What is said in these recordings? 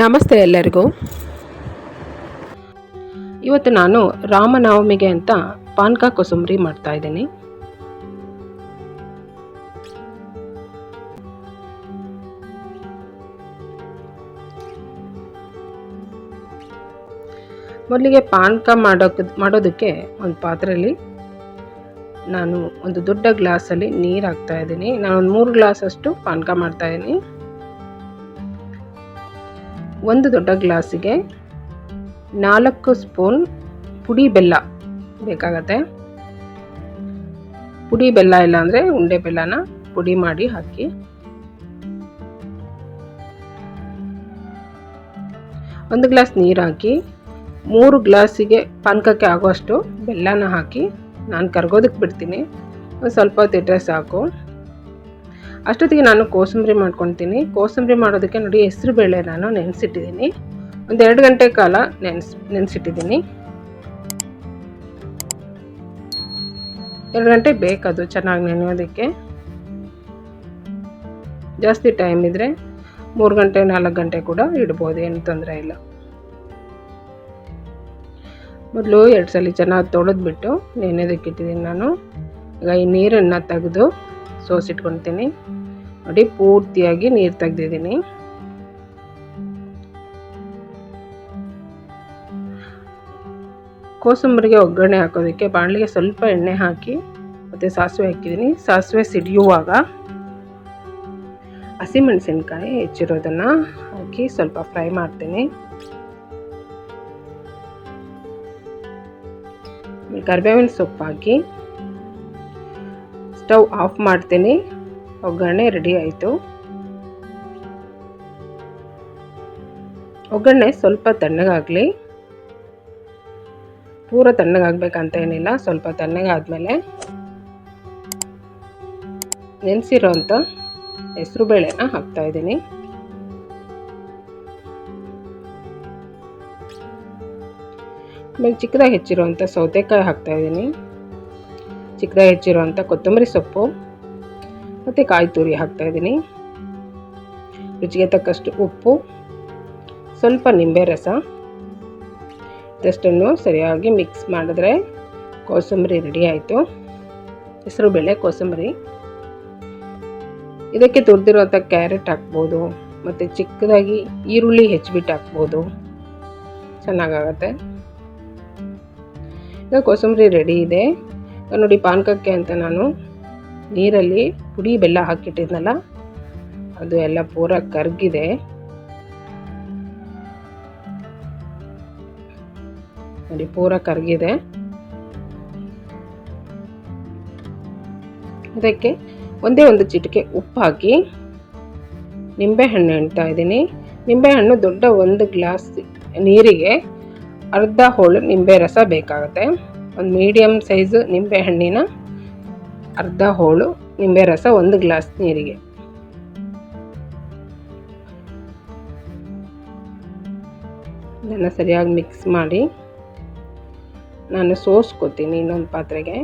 ನಮಸ್ತೆ ಎಲ್ಲರಿಗೂ. ಇವತ್ತು ನಾನು ರಾಮನವಮಿಗೆ ಅಂತ ಪಾನಕ ಕೋಸಂಬರಿ ಮಾಡ್ತಾ ಇದ್ದೀನಿ. ಮೊದಲಿಗೆ ಪಾನಕ ಮಾಡೋದಕ್ಕೆ ಒಂದು ಪಾತ್ರೆಯಲ್ಲಿ ನಾನು ಒಂದು ದೊಡ್ಡ ಗ್ಲಾಸಲ್ಲಿ ನೀರು ಹಾಕ್ತಾ ಇದ್ದೀನಿ. ನಾನು ಒಂದು 3 ಗ್ಲಾಸ್ ಅಷ್ಟು ಪಾನಕ ಮಾಡ್ತಾ ಇದ್ದೀನಿ. ಒಂದು ದೊಡ್ಡ ಗ್ಲಾಸಿಗೆ 4 ಸ್ಪೂನ್ ಪುಡಿ ಬೆಲ್ಲ ಬೇಕಾಗತ್ತೆ. ಪುಡಿ ಬೆಲ್ಲ ಇಲ್ಲ ಅಂದರೆ ಉಂಡೆ ಬೆಲ್ಲನ ಪುಡಿ ಮಾಡಿ ಹಾಕಿ. ಒಂದು ಗ್ಲಾಸ್ ನೀರು ಹಾಕಿ 3 ಗ್ಲಾಸಿಗೆ ಪಾನಕಕ್ಕೆ ಆಗುವಷ್ಟು ಬೆಲ್ಲನ ಹಾಕಿ ನಾನು ಕರ್ಗೋದಕ್ಕೆ ಬಿಡ್ತೀನಿ. ಒಂದು ಸ್ವಲ್ಪ ಹೊತ್ತಿಟ್ಟರೆ ಸಾಕು. ಅಷ್ಟೊತ್ತಿಗೆ ನಾನು ಕೋಸಂಬರಿ ಮಾಡ್ಕೊತೀನಿ. ಕೋಸಂಬರಿ ಮಾಡೋದಕ್ಕೆ ನೋಡಿ, ಹೆಸರು ಬೇಳೆ ನಾನು ನೆನೆಸಿಟ್ಟಿದ್ದೀನಿ. ಒಂದು 2 ಗಂಟೆ ಕಾಲ ನೆನೆಸಿಟ್ಟಿದ್ದೀನಿ. 2 ಗಂಟೆ ಬೇಕದು ಚೆನ್ನಾಗಿ ನೆನೆಯೋದಕ್ಕೆ. ಜಾಸ್ತಿ ಟೈಮ್ ಇದ್ದರೆ 3 ಗಂಟೆ 4 ಗಂಟೆ ಕೂಡ ಇಡ್ಬೋದು, ಏನು ತೊಂದರೆ ಇಲ್ಲ. ಮೊದಲು 2 ಸಲ ಚೆನ್ನಾಗಿ ತೊಳೆದ್ಬಿಟ್ಟು ನೆನೆಯೋದಕ್ಕೆ ಇಟ್ಟಿದ್ದೀನಿ ನಾನು. ಈಗ ಈ ನೀರನ್ನು ತೆಗೆದು ಸೋಸಿಟ್ಕೊತೀನಿ. ನೋಡಿ, ಪೂರ್ತಿಯಾಗಿ ನೀರು ತೆಗೆದಿದ್ದೀನಿ. ಕೋಸಂಬರಿಗೆ ಒಗ್ಗರಣೆ ಹಾಕೋದಕ್ಕೆ ಬಾಣಲಿಗೆ ಸ್ವಲ್ಪ ಎಣ್ಣೆ ಹಾಕಿ ಮತ್ತು ಸಾಸಿವೆ ಹಾಕಿದ್ದೀನಿ. ಸಾಸಿವೆ ಸಿಡಿಯುವಾಗ ಹಸಿಮೆಣಸಿನ್ಕಾಯಿ ಹೆಚ್ಚಿರೋದನ್ನು ಹಾಕಿ ಸ್ವಲ್ಪ ಫ್ರೈ ಮಾಡ್ತೀನಿ. ಕರಿಬೇವಿನ ಸೊಪ್ಪು ಹಾಕಿ ಸ್ಟವ್ ಆಫ್ ಮಾಡ್ತೀನಿ. ಒಗ್ಗರಣೆ ರೆಡಿ ಆಯಿತು. ಒಗ್ಗರಣೆ ಸ್ವಲ್ಪ ತಣ್ಣಗಾಗಲಿ. ಪೂರ ತಣ್ಣಗಾಗಬೇಕಂತ ಏನಿಲ್ಲ, ಸ್ವಲ್ಪ ತಣ್ಣಗಾದ್ಮೇಲೆ ನೆನೆಸಿರೋಂಥ ಹೆಸರು ಬೇಳೆನ ಹಾಕ್ತಾಯಿದ್ದೀನಿ. ಆಮೇಲೆ ಚಿಕ್ಕದಾಗಿ ಹೆಚ್ಚಿರುವಂಥ ಸೌತೆಕಾಯಿ ಹಾಕ್ತಾಯಿದ್ದೀನಿ. ಚಿಕ್ಕದಾಗಿ ಹೆಚ್ಚಿರುವಂಥ ಕೊತ್ತಂಬರಿ ಸೊಪ್ಪು ಮತ್ತು ಕಾಯಿ ತುರಿ ಹಾಕ್ತಾಯಿದ್ದೀನಿ. ರುಚಿಗೆ ತಕ್ಕಷ್ಟು ಉಪ್ಪು, ಸ್ವಲ್ಪ ನಿಂಬೆ ರಸ. ಇದಷ್ಟನ್ನು ಸರಿಯಾಗಿ ಮಿಕ್ಸ್ ಮಾಡಿದ್ರೆ ಕೋಸಂಬರಿ ರೆಡಿ ಆಯಿತು. ಹೆಸರುಬೇಳೆ ಕೋಸಂಬರಿ. ಇದಕ್ಕೆ ತುರಿದಿರುವಂಥ ಕ್ಯಾರೆಟ್ ಹಾಕ್ಬೋದು ಮತ್ತು ಚಿಕ್ಕದಾಗಿ ಈರುಳ್ಳಿ ಹೆಚ್ಚಿಬಿಟ್ಟು ಹಾಕ್ಬೋದು, ಚೆನ್ನಾಗಾಗತ್ತೆ. ಈಗ ಕೋಸಂಬರಿ ರೆಡಿ ಇದೆ. ನೋಡಿ, ಪಾನಕಕ್ಕೆ ಅಂತ ನಾನು ನೀರಲ್ಲಿ ಪುಡಿ ಬೆಲ್ಲ ಹಾಕಿಟ್ಟಿದ್ನಲ್ಲ, ಅದು ಎಲ್ಲ ಪೂರ ಕರಗಿದೆ. ನೋಡಿ, ಪೂರ ಕರಗಿದೆ. ಅದಕ್ಕೆ ಒಂದೇ ಒಂದು ಚಿಟಿಕೆ ಉಪ್ಪು ಹಾಕಿ ನಿಂಬೆಹಣ್ಣು ಇಡ್ತಾ ಇದ್ದೀನಿ. ನಿಂಬೆಹಣ್ಣು ದೊಡ್ಡ 1 ಗ್ಲಾಸ್ ನೀರಿಗೆ ಅರ್ಧ ಹೋಳು ನಿಂಬೆ ರಸ ಬೇಕಾಗುತ್ತೆ. ಒಂದು ಮೀಡಿಯಮ್ ಸೈಜು ನಿಂಬೆಹಣ್ಣಿನ ಅರ್ಧ ಹೋಳು ನಿಂಬೆ ರಸ 1 ಗ್ಲಾಸ್ ನೀರಿಗೆ. ಇದನ್ನು ಸರಿಯಾಗಿ ಮಿಕ್ಸ್ ಮಾಡಿ ನಾನು ಸೋಸ್ಕೊತೀನಿ ಇನ್ನೊಂದು ಪಾತ್ರೆಗೆ.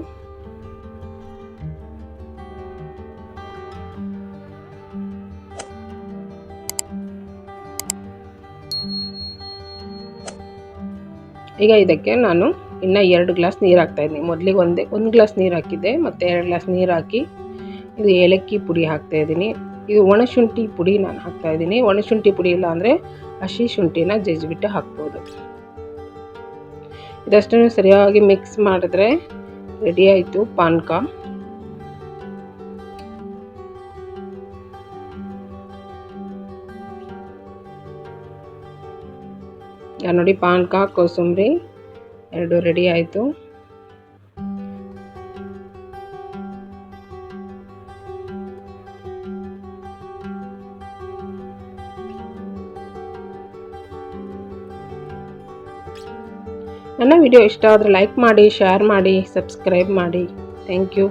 ಈಗ ಇದಕ್ಕೆ ನಾನು ಇನ್ನು 2 ಗ್ಲಾಸ್ ನೀರು ಹಾಕ್ತಾಯಿದ್ದೀನಿ. ಮೊದಲಿಗೆ 1 ಗ್ಲಾಸ್ ನೀರು ಹಾಕಿದ್ದೆ, ಮತ್ತು 2 ಗ್ಲಾಸ್ ನೀರು ಹಾಕಿ ಇದು ಏಲಕ್ಕಿ ಪುಡಿ ಹಾಕ್ತಾಯಿದ್ದೀನಿ. ಇದು ಒಣಶುಂಠಿ ಪುಡಿ ನಾನು ಹಾಕ್ತಾಯಿದ್ದೀನಿ. ಒಣಶುಂಠಿ ಪುಡಿ ಇಲ್ಲ ಅಂದರೆ ಹಸಿ ಶುಂಠಿನ ಜಜ್ಜಿಬಿಟ್ಟು ಹಾಕ್ಬೋದು. ಇದಷ್ಟನ್ನು ಸರಿಯಾಗಿ ಮಿಕ್ಸ್ ಮಾಡಿದ್ರೆ ರೆಡಿ ಆಯಿತು ಪಾನಕ. ನೋಡಿ, ಪಾನಕ ಕೋಸಂಬರಿ 2 ರೆಡಿ ಆಯಿತು. ನನ್ನ ವಿಡಿಯೋ ಇಷ್ಟ ಆದರೆ ಲೈಕ್ ಮಾಡಿ, ಶೇರ್ ಮಾಡಿ, ಸಬ್ಸ್ಕ್ರೈಬ್ ಮಾಡಿ. Thank you.